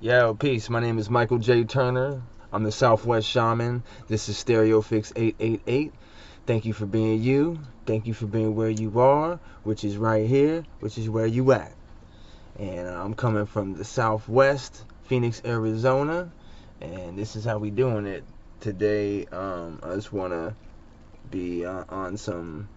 Yo, peace. My name is Michael J. Turner. I'm the Southwest Shaman. This is StereoFix 888. Thank you for being you. Thank you for being where you are, which is right here, which is where you at. And I'm coming from the Southwest, Phoenix, Arizona. And this is how we doing it today. I just want to be on some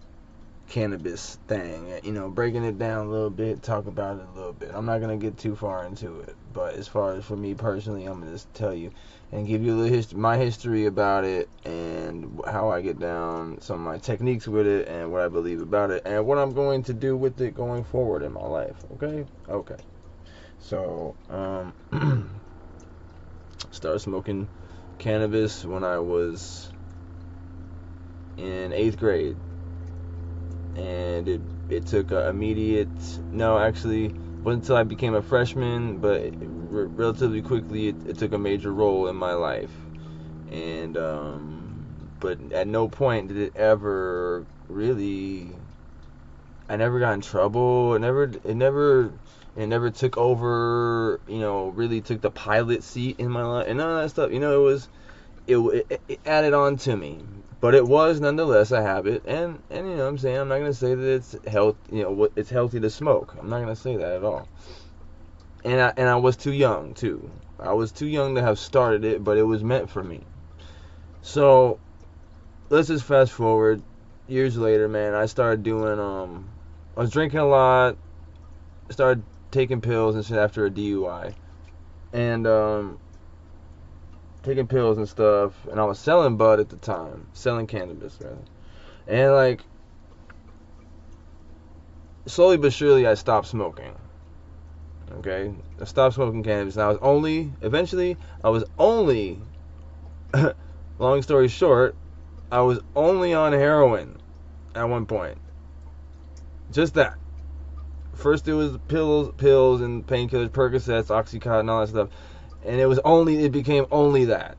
cannabis thing, breaking it down a little bit, talk about it a little bit. I'm not gonna get too far into it, but as far as for me personally, I'm gonna just tell you and give you a little my history about it and how I get down, some of my techniques with it, and what I believe about it, and what I'm going to do with it going forward in my life. Okay. So, started smoking cannabis when I was in 8th grade. And it took a immediate, no, actually wasn't until I became a freshman, but relatively quickly it took a major role in my life. And but at no point did it ever really, I never got in trouble. It never took over, really took the pilot seat in my life and none of that stuff. It added on to me, but it was nonetheless a habit. And you know what I'm saying, I'm not gonna say that it's health, it's healthy to smoke. I'm not gonna say that at all. And I was too young too. I was too young to have started it, but it was meant for me. So let's just fast forward years later, man. I started doing I was drinking a lot, started taking pills and shit after a DUI, and taking pills and stuff, and I was selling bud at the time, selling cannabis, rather. And like, slowly but surely, I stopped smoking. Okay, I stopped smoking cannabis, and eventually, I was only, long story short, I was only on heroin at one point. Just that. First, it was pills and painkillers, Percocets, Oxycontin, all that stuff, and it became only that.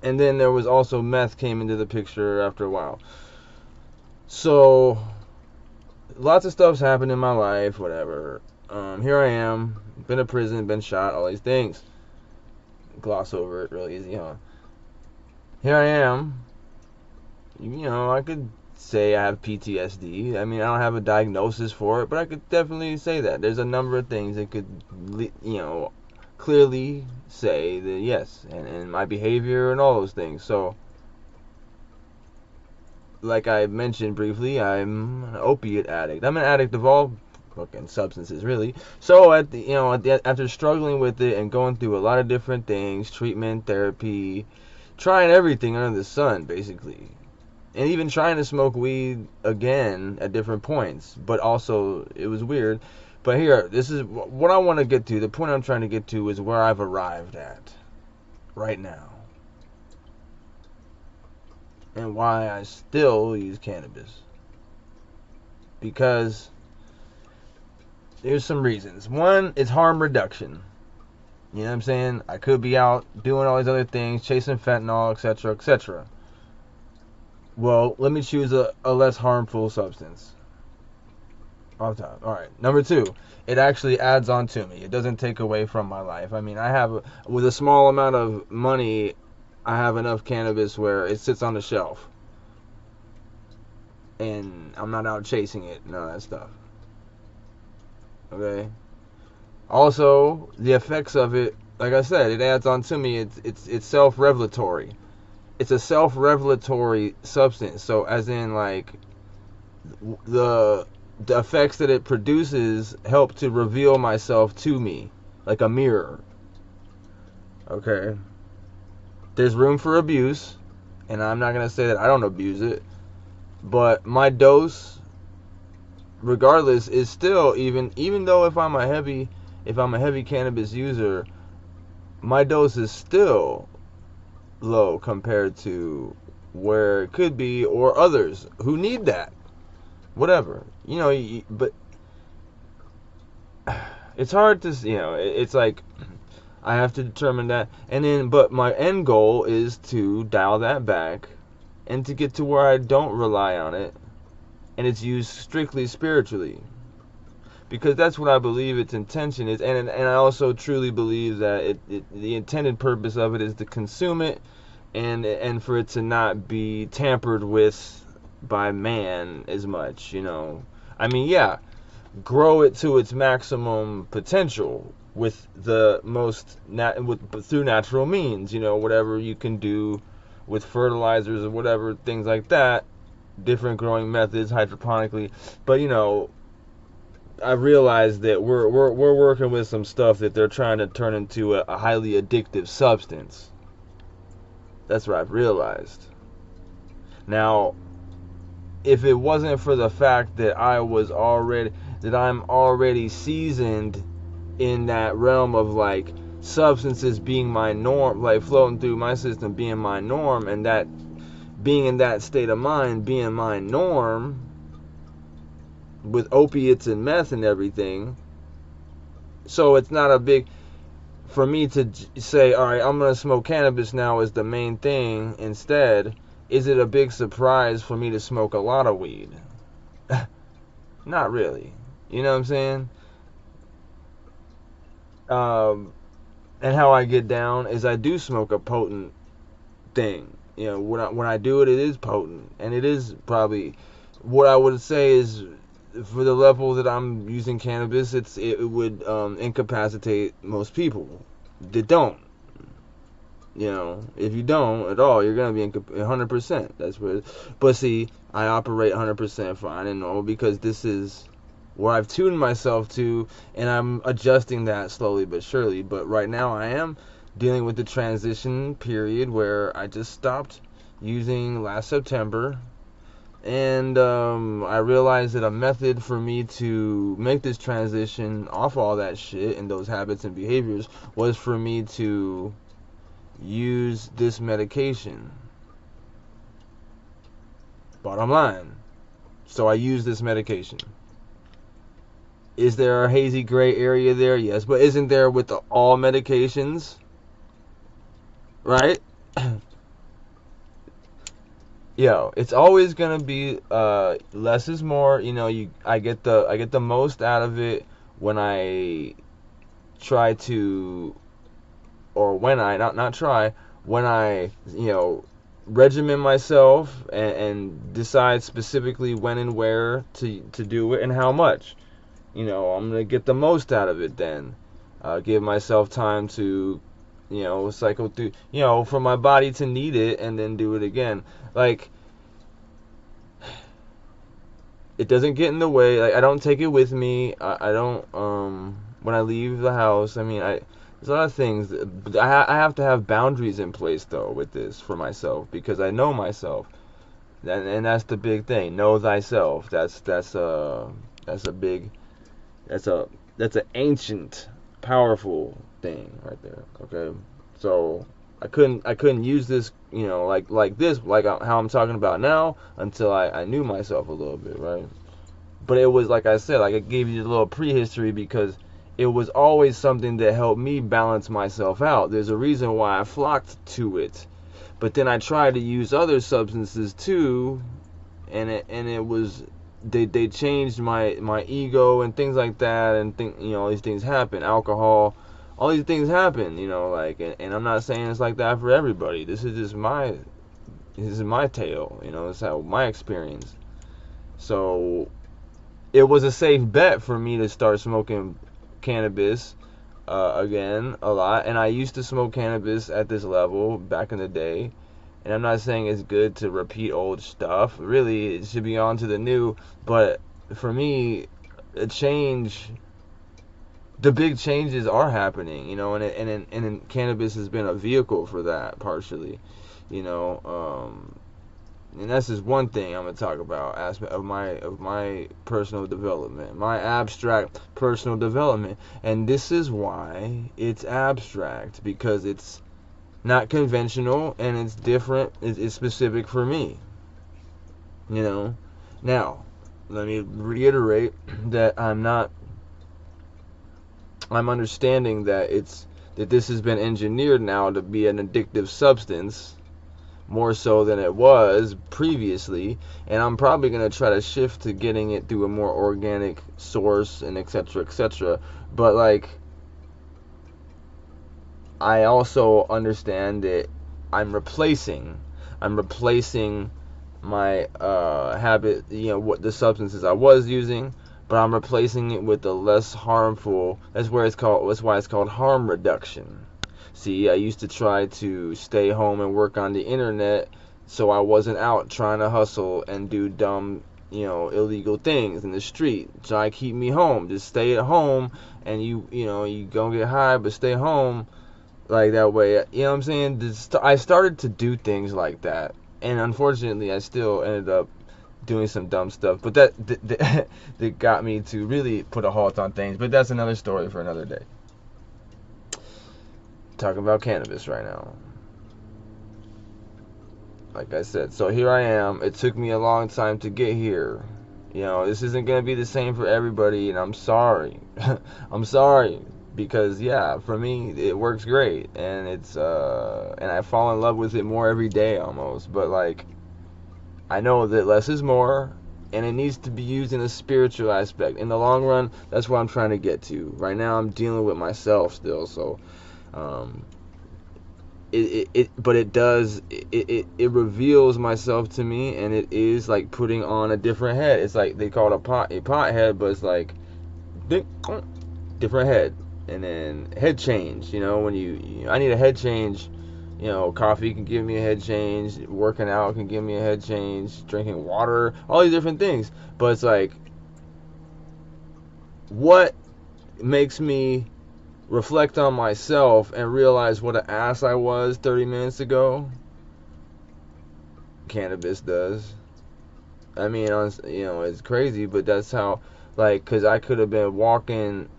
And then there was also meth came into the picture after a while. So lots of stuff's happened in my life, whatever. Here I am, been to prison, been shot, all these things. Gloss over it real easy, huh? Here I am. I could say I have PTSD. I mean, I don't have a diagnosis for it, but I could definitely say that. There's a number of things that could, clearly say that yes, and my behavior and all those things. So, like I mentioned briefly, I'm an opiate addict. I'm an addict of all fucking substances, really. So after struggling with it and going through a lot of different things, treatment, therapy, trying everything under the sun, basically, and even trying to smoke weed again at different points, but also it was weird. But here, this is what I want to get to. The point I'm trying to get to is where I've arrived at right now, and why I still use cannabis. Because there's some reasons. One is harm reduction. You know what I'm saying? I could be out doing all these other things, chasing fentanyl, etc., etc. Well, let me choose a less harmful substance. Off top. All right. Number two, it actually adds on to me. It doesn't take away from my life. I mean, with a small amount of money, I have enough cannabis where it sits on the shelf, and I'm not out chasing it. None of that stuff. Okay. Also, the effects of it, like I said, it adds on to me. It's self-revelatory. It's a self-revelatory substance. So, as in, like, the effects that it produces help to reveal myself to me, like a mirror. Okay. There's room for abuse, and I'm not gonna say that I don't abuse it, but my dose, regardless, is still, even though if I'm a heavy cannabis user, my dose is still low compared to where it could be, or others who need that. Whatever, but it's hard to, it's like I have to determine that, and then, but my end goal is to dial that back and to get to where I don't rely on it and it's used strictly spiritually. because that's what I believe its intention is, and I also truly believe that the intended purpose of it is to consume it, and for it to not be tampered with by man as much, you know. I mean, yeah, grow it to its maximum potential with the most through natural means, you know, whatever you can do with fertilizers or whatever, things like that, different growing methods hydroponically. But you know, I realized that we're working with some stuff that they're trying to turn into a highly addictive substance. That's what I've realized. Now, if it wasn't for the fact that I'm already seasoned in that realm of like substances being my norm, like floating through my system being my norm, and that being in that state of mind being my norm with opiates and meth and everything, so it's not a big for me to say, all right, I'm gonna smoke cannabis now as the main thing instead. Is it a big surprise for me to smoke a lot of weed? Not really. You know what I'm saying? And how I get down is I do smoke a potent thing. You know, when I do it, it is potent, and it is probably what I would say is for the level that I'm using cannabis, it would incapacitate most people that don't. You know, if you don't at all, you're gonna be 100%. That's where. But see, I operate 100% fine and normal because this is where I've tuned myself to, and I'm adjusting that slowly but surely. But right now, I am dealing with the transition period where I just stopped using last September, and I realized that a method for me to make this transition off all that shit and those habits and behaviors was for me to use this medication. Bottom line. So I use this medication. Is there a hazy gray area there? Yes, but isn't there with all medications? Right? Yo, it's always gonna be less is more. You know, I get the most out of it when I try to, or when I not try, when I, you know, regimen myself and decide specifically when and where to do it and how much. You know, I'm gonna get the most out of it then. Give myself time to, you know, cycle through, you know, for my body to need it and then do it again. Like, it doesn't get in the way. Like, I don't take it with me. I don't, when I leave the house, I mean, there's a lot of things. I have to have boundaries in place, though, with this for myself, because I know myself. And that's the big thing. Know thyself. That's an ancient, powerful thing right there. Okay, so I couldn't use this, you know, like how I'm talking about now until I knew myself a little bit, right? But it was like I said, like I gave you a little prehistory because it was always something that helped me balance myself out. There's a reason why I flocked to it. But then I tried to use other substances too, and it was they changed my ego and things like that, and you know, all these things happen. Alcohol, all these things happen, you know, like, and I'm not saying it's like that for everybody. This is my tale, you know, it's how my experience. So it was a safe bet for me to start smoking cannabis again a lot, and I used to smoke cannabis at this level back in the day. And I'm not saying it's good to repeat old stuff. Really, it should be on to the new. But for me, the big changes are happening, you know, and cannabis has been a vehicle for that partially, you know. And that's just one thing I'm gonna talk about, aspect of my personal development, my abstract personal development. And this is why it's abstract, because it's not conventional and it's different. It's specific for me, you know. Now let me reiterate that I'm understanding that this has been engineered now to be an addictive substance, more so than it was previously, and I'm probably going to try to shift to getting it through a more organic source, and etc., etc. But like, I also understand that I'm replacing my habit, what the substances I was using, but I'm replacing it with the less harmful. That's why it's called harm reduction. See, I used to try to stay home and work on the internet, so I wasn't out trying to hustle and do dumb, illegal things in the street. Try to keep me home. Just stay at home, and you gonna get high, but stay home. Like that way, you know what I'm saying? I started to do things like that, and unfortunately, I still ended up doing some dumb stuff. But that got me to really put a halt on things. But that's another story for another day. Talking about cannabis right now. Like I said, so here I am. It took me a long time to get here. This isn't gonna be the same for everybody, and I'm sorry. I'm sorry. Because for me it works great, and and I fall in love with it more every day almost. But like, I know that less is more, and it needs to be used in a spiritual aspect. In the long run, that's what I'm trying to get to. Right now I'm dealing with myself still, so but it reveals myself to me, and it is like putting on a different head. It's like they call it a pot head, but it's like different head. And then head change, when I need a head change. Coffee can give me a head change, working out can give me a head change, drinking water, all these different things. But it's like, what makes me reflect on myself and realize what an ass I was 30 minutes ago? Cannabis does. I mean, it's crazy, but that's how, like, because I could have been walking.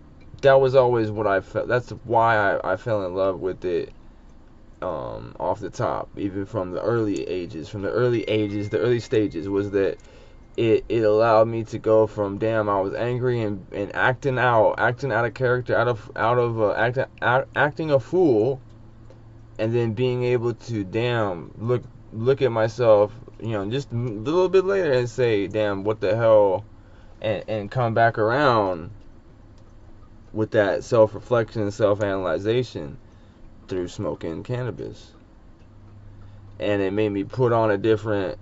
That was always what I felt. That's why I fell in love with it off the top, even from the early stages, was that it allowed me to go from, damn, I was angry and acting out of character, acting a fool, and then being able to, damn, look at myself, just a little bit later and say, damn, what the hell, and come back around with that self-reflection and self-analyzation through smoking cannabis. And it made me put on a different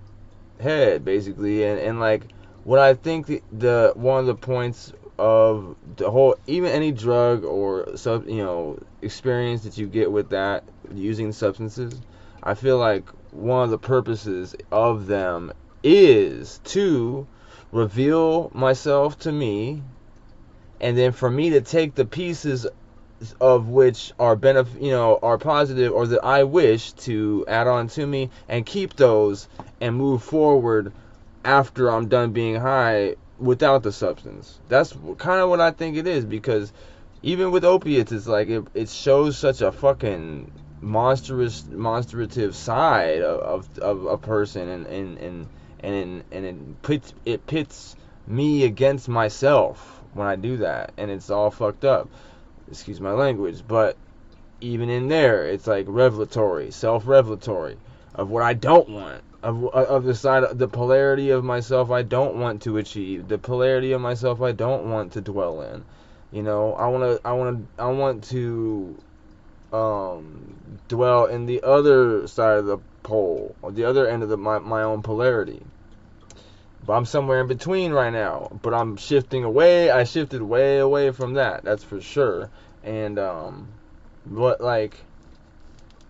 head, basically. And like, what I think the one of the points of the whole, even any drug or experience that you get with that, using substances, I feel like one of the purposes of them is to reveal myself to me, and then for me to take the pieces of which are are positive, or that I wish to add on to me, and keep those and move forward after I'm done being high without the substance. That's kind of what I think it is, because even with opiates, it's like it shows such a fucking monstrative side of a person, and it pits me against myself when I do that, and it's all fucked up. Excuse my language, but even in there, it's like self-revelatory of what I don't want, of the side of the polarity of myself I don't want to achieve, the polarity of myself I don't want to dwell in. I want to dwell in the other side of the pole, or the other end of my own polarity. But I'm somewhere in between right now. But I'm shifting away. I shifted way away from that. That's for sure. And but like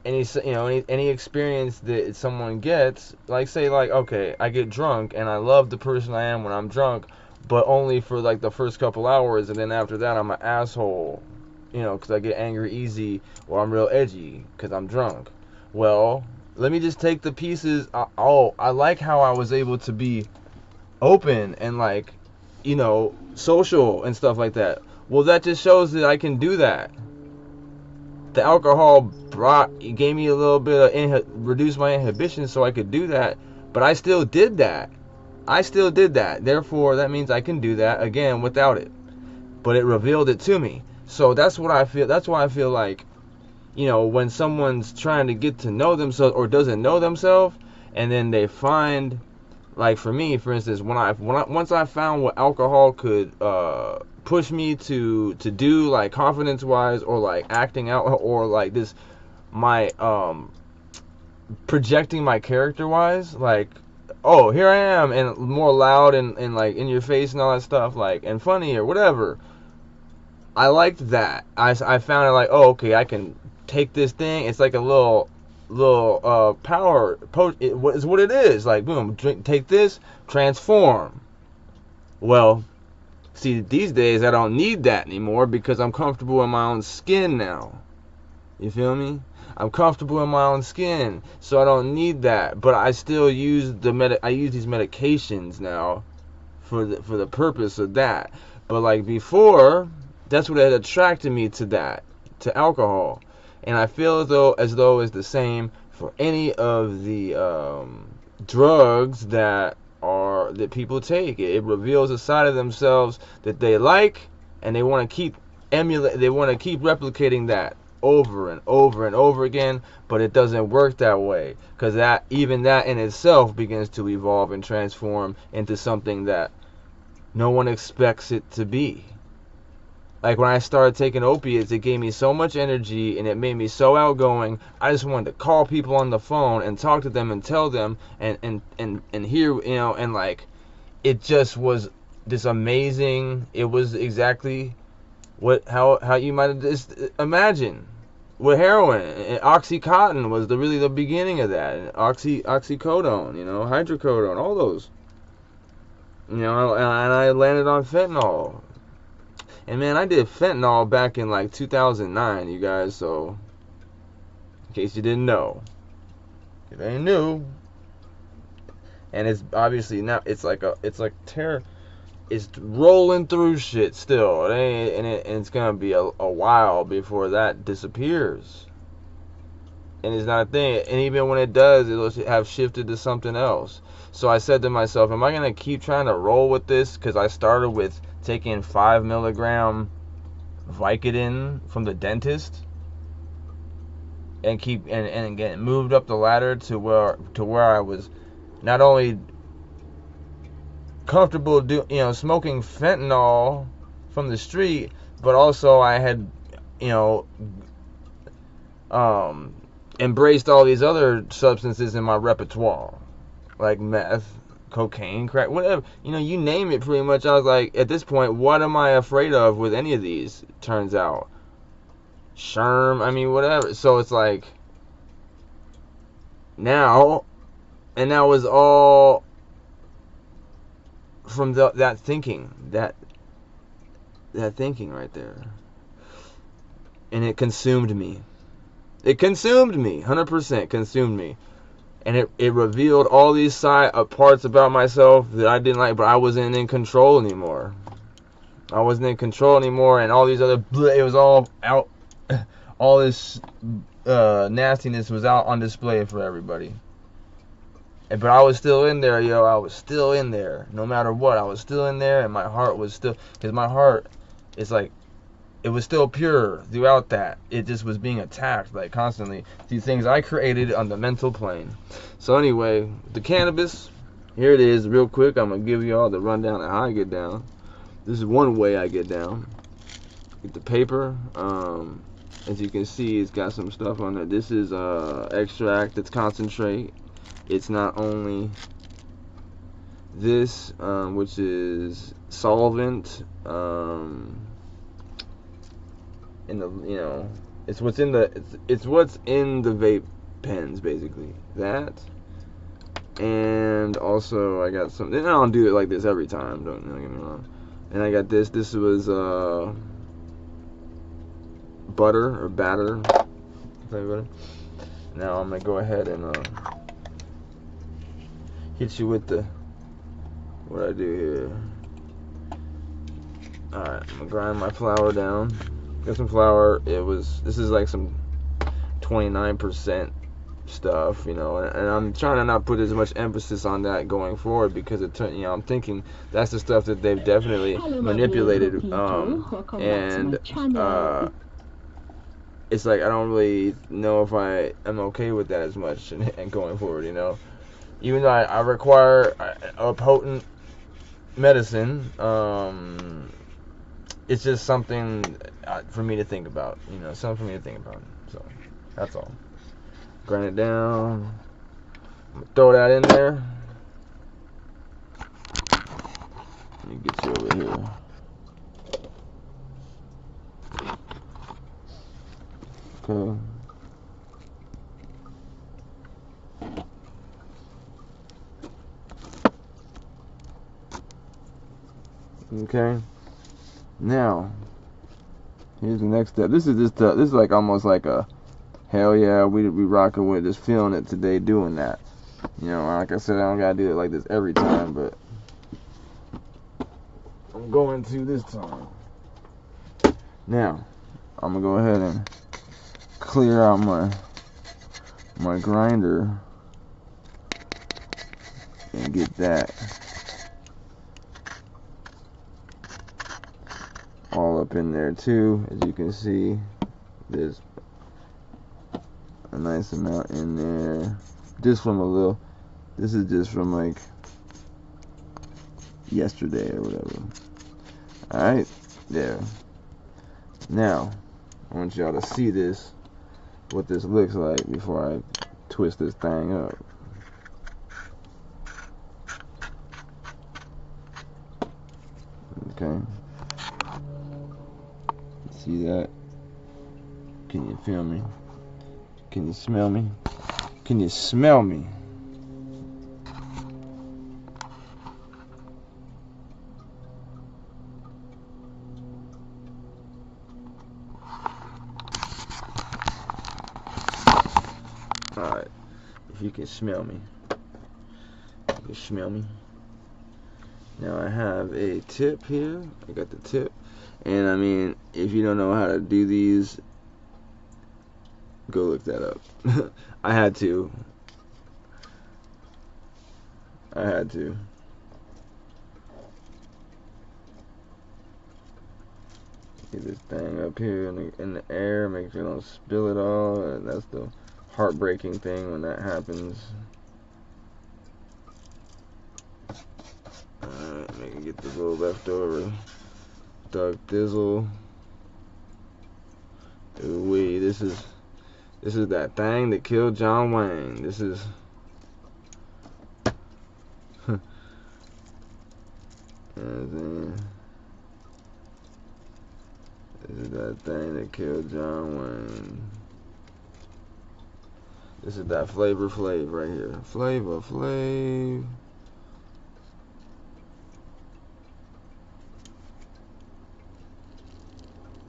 any experience that someone gets, like, say, like, okay, I get drunk and I love the person I am when I'm drunk, but only for like the first couple hours, and then after that I'm an asshole, because I get angry easy, or I'm real edgy because I'm drunk. Well, let me just take the pieces. I like how I was able to be open and, like, social and stuff like that. Well, that just shows that I can do that. The alcohol gave me a little bit of reduced my inhibition, so I could do that. But I still did that. Therefore, that means I can do that again without it. But it revealed it to me. So that's what I feel. That's why I feel like, you know, when someone's trying to get to know themselves or doesn't know themselves, and then they find, like for me, for instance, once I found what alcohol could push me to do, like confidence wise, or like acting out, or like this, my projecting my character wise, like, oh, here I am, and more loud and like in your face and all that stuff, like, and funny or whatever. I liked that. I found it like, oh, okay, I can take this thing. It's like a little power is what it is. Like, boom, take this, transform. Well, see, these days I don't need that anymore because I'm comfortable in my own skin now. You feel me? I'm comfortable in my own skin, so I don't need that. But I still use I use these medications now for the purpose of that. But like before, that's what had attracted me to that, to alcohol. And I feel as though it's the same for any of the drugs that people take. It reveals a side of themselves that they like, and they want to keep replicating that over and over and over again. But it doesn't work that way, because even that in itself begins to evolve and transform into something that no one expects it to be. Like when I started taking opiates, it gave me so much energy and it made me so outgoing. I just wanted to call people on the phone and talk to them and tell them and hear, you know, and like it just was this amazing. It was exactly how you might have just imagined with heroin. And Oxycontin was really the beginning of that. And oxycodone, you know, hydrocodone, all those. You know, and I landed on fentanyl. And man, I did fentanyl back in like 2009, you guys, so in case you didn't know, it ain't new. And it's obviously now, it's like terror. It's rolling through shit still. It ain't, and it's gonna be a while before that disappears. And it's not a thing. And even when it does, it'll have shifted to something else. So I said to myself, am I gonna keep trying to roll with this? Because I started with taking 5 milligram Vicodin from the dentist, and get moved up the ladder to where I was not only comfortable smoking fentanyl from the street, but also I had embraced all these other substances in my repertoire, like meth, cocaine, crack, whatever, you name it pretty much. I was like, at this point, what am I afraid of with any of these? Turns out Sherm, I mean, whatever. So it's like now, and that was all from that thinking right there, and it consumed me. 100% consumed me. And it revealed all these parts about myself that I didn't like, but I wasn't in control anymore. And all these other, it was all out. All this nastiness was out on display for everybody. But I was still in there, yo. I was still in there. No matter what, I was still in there, and my heart was still, because my heart is like, it was still pure throughout that. It just was being attacked, like, constantly. These things I created on the mental plane. So anyway, the cannabis, here it is, real quick. I'm going to give you all the rundown of how I get down. This is one way I get down. Get the paper. As you can see, it's got some stuff on there. This is extract. It's concentrate. It's not only this, which is solvent, in the, it's what's in the vape pens, basically. That, and also I got some, and I don't do it like this every time, don't get me wrong. And I got this was butter or batter. Now I'm gonna go ahead and hit you with what I do here. Alright, I'm gonna grind my flour down. Got some flour. This is like some 29% stuff, and I'm trying to not put as much emphasis on that going forward, because I'm thinking that's the stuff that they've definitely manipulated, and it's like I don't really know if I am okay with that as much and going forward, you know. Even though I require a potent medicine, it's just something for me to think about, you know, something for me to think about. So that's all. Grind it down. I'm gonna throw that in there. Let me get you over here. Okay. Okay. Now, here's the next step. This is like almost like a hell yeah, we rocking with just feeling it today, doing that. You know, like I said, I don't gotta do it like this every time, but I'm going to this time. Now, I'm gonna go ahead and clear out my grinder and get that all up in there too. As you can see, there's a nice amount in there. Just from this is just from like yesterday or whatever. Alright, there. Now, I want y'all to see this, what this looks like before I twist this thing up. Okay. See that? Can you feel me? Can you smell me? Can you smell me? Alright. If you can smell me. You can smell me. Now I have a tip here. I got the tip. And I mean, if you don't know how to do these, go look that up. I had to. Get this thing up here in the air, make sure you don't spill it all. And that's the heartbreaking thing when that happens. Alright, make it get the little leftover Doug Dizzle. Ooh wee, this is that thing that killed John Wayne. This is this is that thing that killed John Wayne. This is that Flavor Flav right here. Flavor Flav.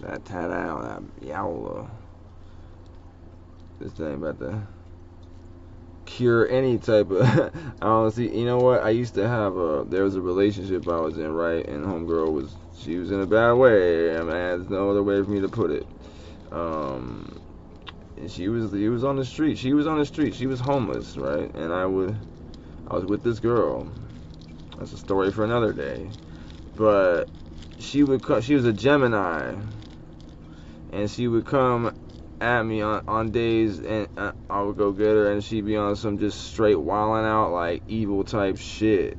That tat-out, that yowla. This thing about to cure any type of I don't see. You know what, I used to have there was a relationship I was in, right, and homegirl she was in a bad way. I mean, there's no other way for me to put it. And he was on the street. She was homeless, right? And I was with this girl. That's a story for another day. But she was a Gemini, and she would come at me on days, and I would go get her, and she'd be on some just straight wilding out, like, evil type shit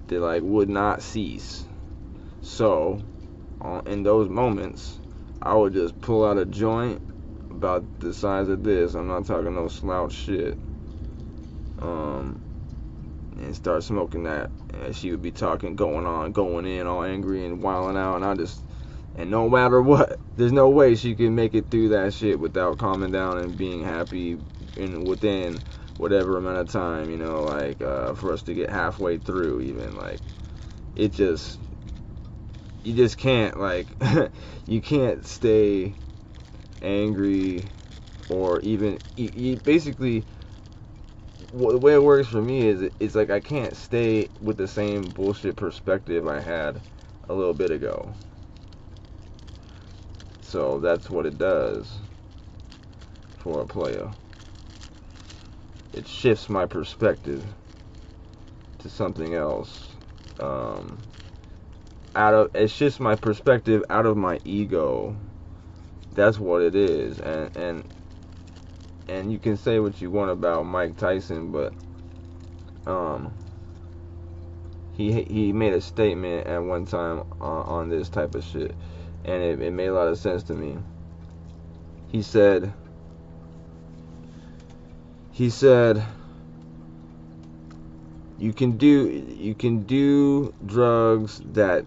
that, like, would not cease. So in those moments, I would just pull out a joint about the size of this, I'm not talking no slouch shit, and start smoking that, and she would be talking, going in, all angry and wilding out, and no matter what, there's no way she could make it through that shit without calming down and being happy within whatever amount of time, you know, like, for us to get halfway through, even, like, you just can't, like, you can't stay angry, or even, basically, the way it works for me is, it's like I can't stay with the same bullshit perspective I had a little bit ago. So that's what it does for a player. It shifts my perspective to something else. It shifts my perspective out of my ego that's what it is. And you can say what you want about Mike Tyson, but he made a statement at one time on this type of shit, and it made a lot of sense to me. He said you can do drugs that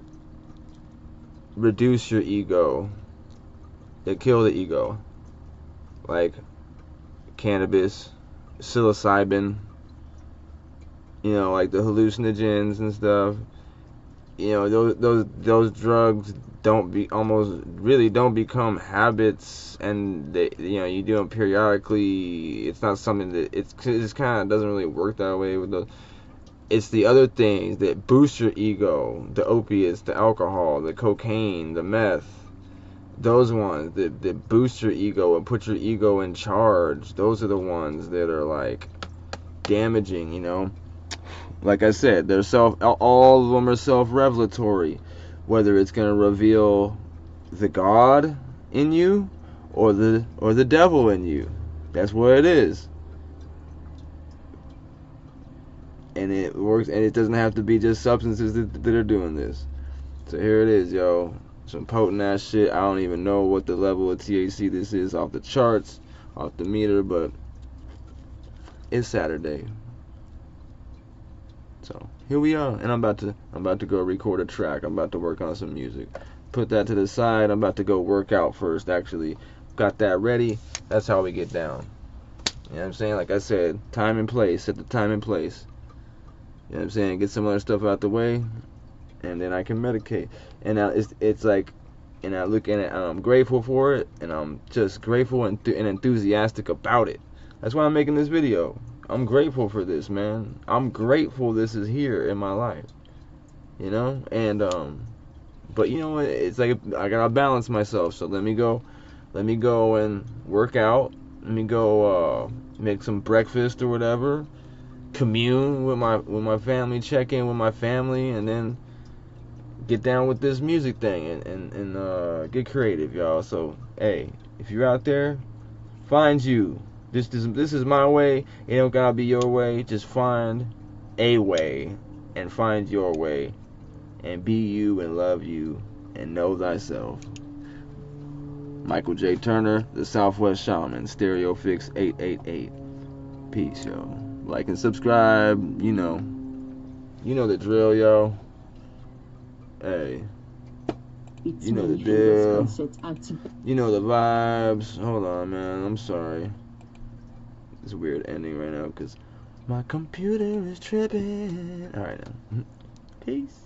reduce your ego, that kill the ego, like cannabis, psilocybin, you know, like the hallucinogens and stuff. You know, those drugs don't become habits, and they, you know, you do them periodically. It's not something that it's kind of doesn't really work that way with the. It's the other things that boost your ego, the opiates, the alcohol, the cocaine, the meth. Those ones that boost your ego and put your ego in charge. Those are the ones that are like damaging, you know. Like I said, all of them are self-revelatory. Whether it's gonna reveal the God in you or the devil in you. That's what it is. And it works, and it doesn't have to be just substances that are doing this. So here it is, yo. Some potent ass shit. I don't even know what the level of THC this is off the charts, off the meter, but it's Saturday. So here we are, and I'm about to go record a track. I'm about to work on some music. Put that to the side. I'm about to go work out first. Actually, got that ready. That's how we get down. You know what I'm saying? Like I said, time and place. Set the time and place. You know what I'm saying? Get some other stuff out the way, and then I can medicate. And now it's like, and I look at it, and I'm grateful for it, and I'm just grateful and enthusiastic about it. That's why I'm making this video. I'm grateful for this, man. I'm grateful this is here in my life. You know? And but you know what? It's like I gotta balance myself. So let me go and work out. Let me go make some breakfast or whatever. Commune with my family, check in with my family, and then get down with this music thing and get creative, y'all. So hey, if you're out there, find you. This is my way. It don't gotta be your way. Just find a way and find your way, and be you and love you and know thyself. Michael J. Turner, the Southwest Shaman, Stereo Fix 888. Peace, yo. Like and subscribe. You know the drill, yo. Hey, you know the deal. You know the vibes. Hold on, man. I'm sorry. It's a weird ending right now because my computer is tripping. Alright now. Peace.